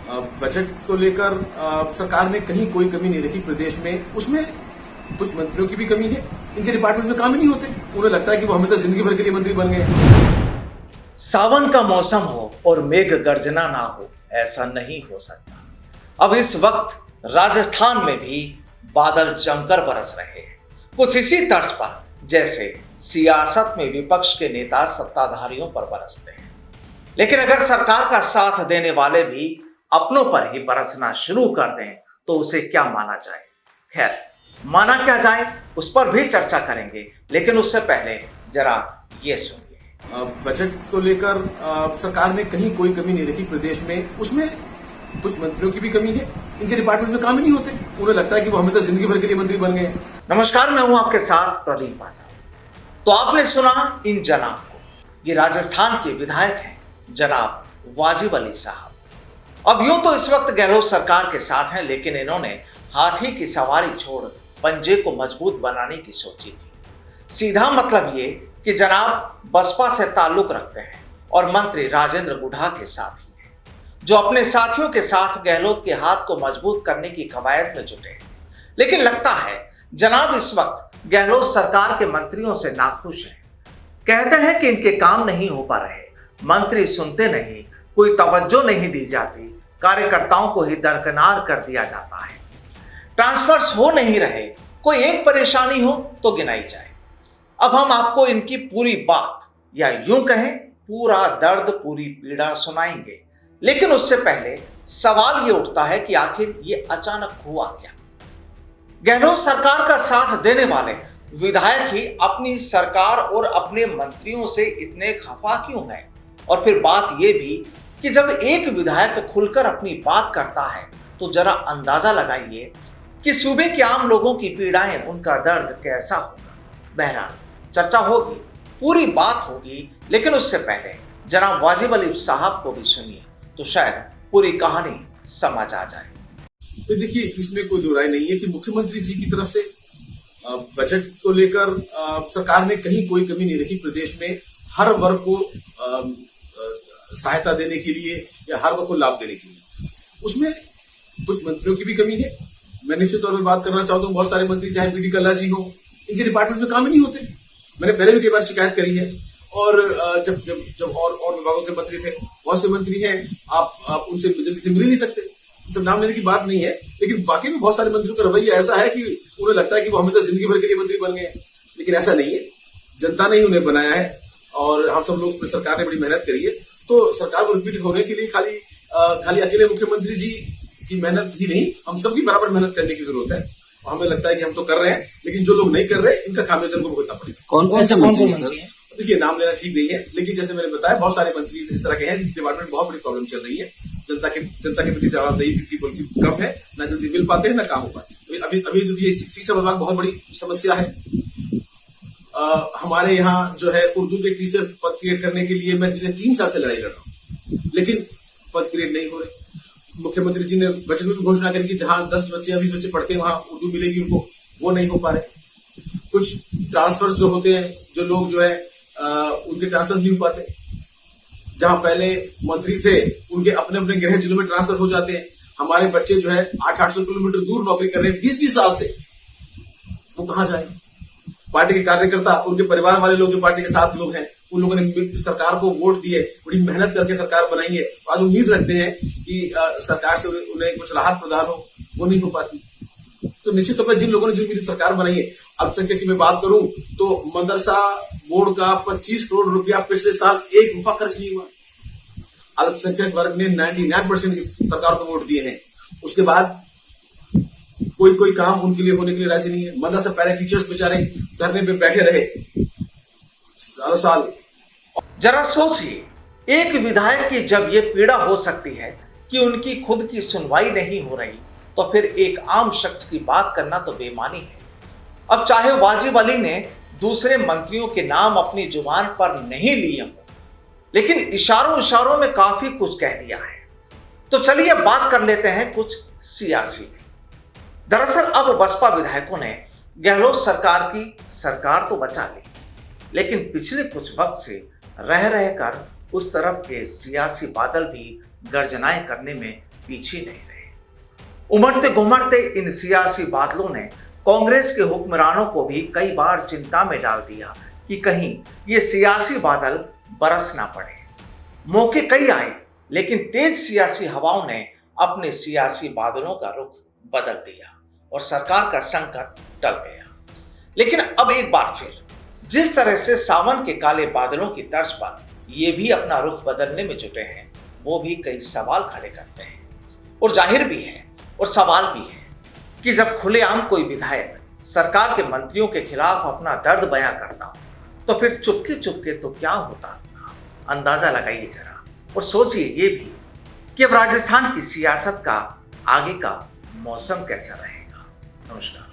Budget को लेकर सरकार ने कहीं कोई कमी नहीं रखी प्रदेश में। उसमें कुछ मंत्रियों की भी कमी है, इनके डिपार्टमेंट में काम ही नहीं होते। उन्हें लगता है कि वो हमेशा जिंदगी भर के लिए मंत्री बन गए। सावन का मौसम हो और मेघ गर्जना ना हो, ऐसा नहीं हो सकता। अब इस वक्त राजस्थान में भी बादल जमकर बरस रहे हैं, कुछ इसी तर्ज पर जैसे सियासत में विपक्ष के नेता सत्ताधारियों पर बरसते हैं। लेकिन अगर सरकार का साथ देने वाले भी अपनों पर ही बरसना शुरू कर दें तो उसे क्या माना जाए। खैर, माना क्या जाए उस पर भी चर्चा करेंगे, लेकिन उससे पहले जरा ये सुनिए। बजट को लेकर सरकार ने कहीं कोई कमी नहीं रखी प्रदेश में। उसमें कुछ मंत्रियों की भी कमी है, इनके डिपार्टमेंट में काम ही नहीं होते। उन्हें लगता है कि वो हमेशा जिंदगी भर के लिए मंत्री बन गए। नमस्कार, मैं हूं आपके साथ प्रदीप बाजार। तो आपने सुना इन जनाब को, ये राजस्थान के विधायक हैं जनाब वाजिब अली साहब। अब यूं तो इस वक्त गहलोत सरकार के साथ हैं, लेकिन इन्होंने हाथी की सवारी छोड़ पंजे को मजबूत बनाने की सोची थी। सीधा मतलब ये कि जनाब बसपा से ताल्लुक रखते हैं और मंत्री राजेंद्र गुढ़ा के साथ ही हैं, जो अपने साथियों के साथ गहलोत के हाथ को मजबूत करने की कवायद में जुटे हैं। लेकिन लगता है जनाब इस वक्त गहलोत सरकार के मंत्रियों से नाखुश हैं। कहते हैं कि इनके काम नहीं हो पा रहे, मंत्री सुनते नहीं, कोई तवज्जो नहीं दी जाती, कार्यकर्ताओं को ही दरकिनार कर दिया जाता है, ट्रांसफर्स हो नहीं रहे, कोई एक परेशानी हो तो गिनाई जाए। अब हम आपको इनकी पूरी बात या यूं कहें पूरा दर्द, पूरी पीड़ा सुनाएंगे। लेकिन उससे पहले सवाल ये उठता है कि आखिर ये अचानक हुआ क्या। गहलोत सरकार का साथ देने वाले विधायक ही अपनी सरकार और अपने मंत्रियों से इतने खफा क्यों हैं? और फिर बात यह भी कि जब एक विधायक खुलकर अपनी बात करता है तो जरा अंदाजा लगाइए कि सूबे के आम लोगों की पीड़ाएं, उनका दर्द कैसा होगा। बहरहाल चर्चा होगी, पूरी बात होगी, लेकिन उससे पहले जनाब वाजिब अली साहब को भी सुनिए तो शायद पूरी कहानी समझ आ जाए। तो देखिए, इसमें कोई दो राय नहीं है कि मुख्यमंत्री जी की तरफ से बजट को लेकर सरकार ने कहीं कोई कमी नहीं रखी प्रदेश में। हर वर्ग को सहायता देने के लिए या हर वर्ग को लाभ देने के लिए। उसमें कुछ मंत्रियों की भी कमी है। मैं निश्चित तौर पर बात करना चाहता हूँ, बहुत सारे मंत्री चाहे बीडी कल्ला जी हो, इनके डिपार्टमेंट में काम ही नहीं होते। मैंने पहले भी कई बार शिकायत करी है। और जब और विभागों के मंत्री थे, बहुत से मंत्री हैं, आप उनसे जल्दी से मिल ही नहीं सकते। तो नाम लेने की बात नहीं है, लेकिन वाकई में बहुत सारे मंत्रियों का रवैया ऐसा है कि उन्हें लगता है कि वो हमेशा जिंदगी भर के लिए मंत्री बन गए। लेकिन ऐसा नहीं है, जनता ने ही उन्हें बनाया है और हम सब लोग, सरकार ने बड़ी मेहनत करी है। तो सरकार को रिपीट होने के लिए खाली अकेले मुख्यमंत्री जी की मेहनत ही नहीं, हम सबकी बराबर मेहनत करने की जरूरत है। और हमें लगता है कि हम तो कर रहे हैं, लेकिन जो लोग नहीं कर रहे इनका खामियाजा उनको भुगतना पड़ेगा। कौन से मंत्री हैं? देखिए, नाम लेना ठीक नहीं है, लेकिन जैसे मैंने बताया, बहुत सारे मंत्री इस तरह के हैं डिपार्टमेंट में बहुत बड़ी प्रॉब्लम चल रही है। जनता के प्रति जवाबदेही की कम है, ना जल्दी मिल पाते हैं, ना काम हो पाते। अभी तो ये शिक्षा विभाग बहुत बड़ी समस्या है। हमारे यहाँ जो है उर्दू के टीचर पद क्रिएट करने के लिए मैं 3 साल से लड़ाई लड़ रहा हूँ, लेकिन पद क्रिएट नहीं हो रहे। मुख्यमंत्री जी ने बजट में भी घोषणा करी कि जहां 10 बच्चे या 20 बच्चे पढ़ते हैं वहां उर्दू मिलेगी उनको, वो नहीं हो पा रहे। कुछ ट्रांसफर जो होते हैं, जो लोग जो है उनके ट्रांसफर नहीं हो पाते। जहां पहले मंत्री थे उनके अपने अपने गृह जिलों में ट्रांसफर हो जाते हैं। हमारे बच्चे जो है 800 किलोमीटर दूर नौकरी कर रहे हैं 20-20 साल से, वो कहां जाए? पार्टी के कार्यकर्ता, उनके परिवार वाले लोग जो पार्टी के साथ लोग हैं, उन लोगों ने सरकार को वोट दिए, बड़ी मेहनत करके सरकार बनाई है। आज उम्मीद रखते हैं कि सरकार से उन्हें कुछ राहत प्रदान हो, वो नहीं हो पाती। तो निश्चित तौर पर जिन लोगों ने जो सरकार बनाई है, अल्पसंख्यक की मैं बात करूं तो मदरसा बोर्ड का 25 करोड़ रुपया पिछले साल 1 रुपया खर्च नहीं हुआ। अल्पसंख्यक वर्ग ने 99% इस सरकार को वोट दिए हैं। उसके बाद कोई काम उनके लिए होने के लिए राजी नहीं है। मदरसा पहले टीचर्स बेचारे धरने पे बैठे रहे साल। जरा सोचिए, एक विधायक की जब ये पीड़ा हो सकती है कि उनकी खुद की सुनवाई नहीं हो रही, तो फिर एक आम शख्स की बात करना तो बेमानी है। अब चाहे वाजिब अली ने दूसरे मंत्रियों के नाम अपनी जुबान पर नहीं लिए हों, लेकिन इशारों में काफी कुछ कह दिया है। तो चलिए बात कर लेते हैं कुछ सियासी। दरअसल अब बसपा विधायकों ने गहलोत सरकार की सरकार तो बचा ली, लेकिन पिछले कुछ वक्त से रह कर उस तरफ के सियासी बादल भी गर्जनाएं करने में पीछे नहीं रहे। उमड़ते घुमड़ते इन सियासी बादलों ने कांग्रेस के हुक्मरानों को भी कई बार चिंता में डाल दिया कि कहीं ये सियासी बादल बरस ना पड़े। मौके कई आए, लेकिन तेज सियासी हवाओं ने अपने सियासी बादलों का रुख बदल दिया और सरकार का संकट टल गया। लेकिन अब एक बार फिर जिस तरह से सावन के काले बादलों की तर्ज पर ये भी अपना रुख बदलने में जुटे हैं, वो भी कई सवाल खड़े करते हैं। और जाहिर भी है और सवाल भी है कि जब खुलेआम कोई विधायक सरकार के मंत्रियों के खिलाफ अपना दर्द बयां करता हो, तो फिर चुपके चुपके तो क्या होता, अंदाजा लगाइए जरा और सोचिए ये भी कि अब राजस्थान की सियासत का आगे का मौसम कैसा रहेगा। नमस्कार।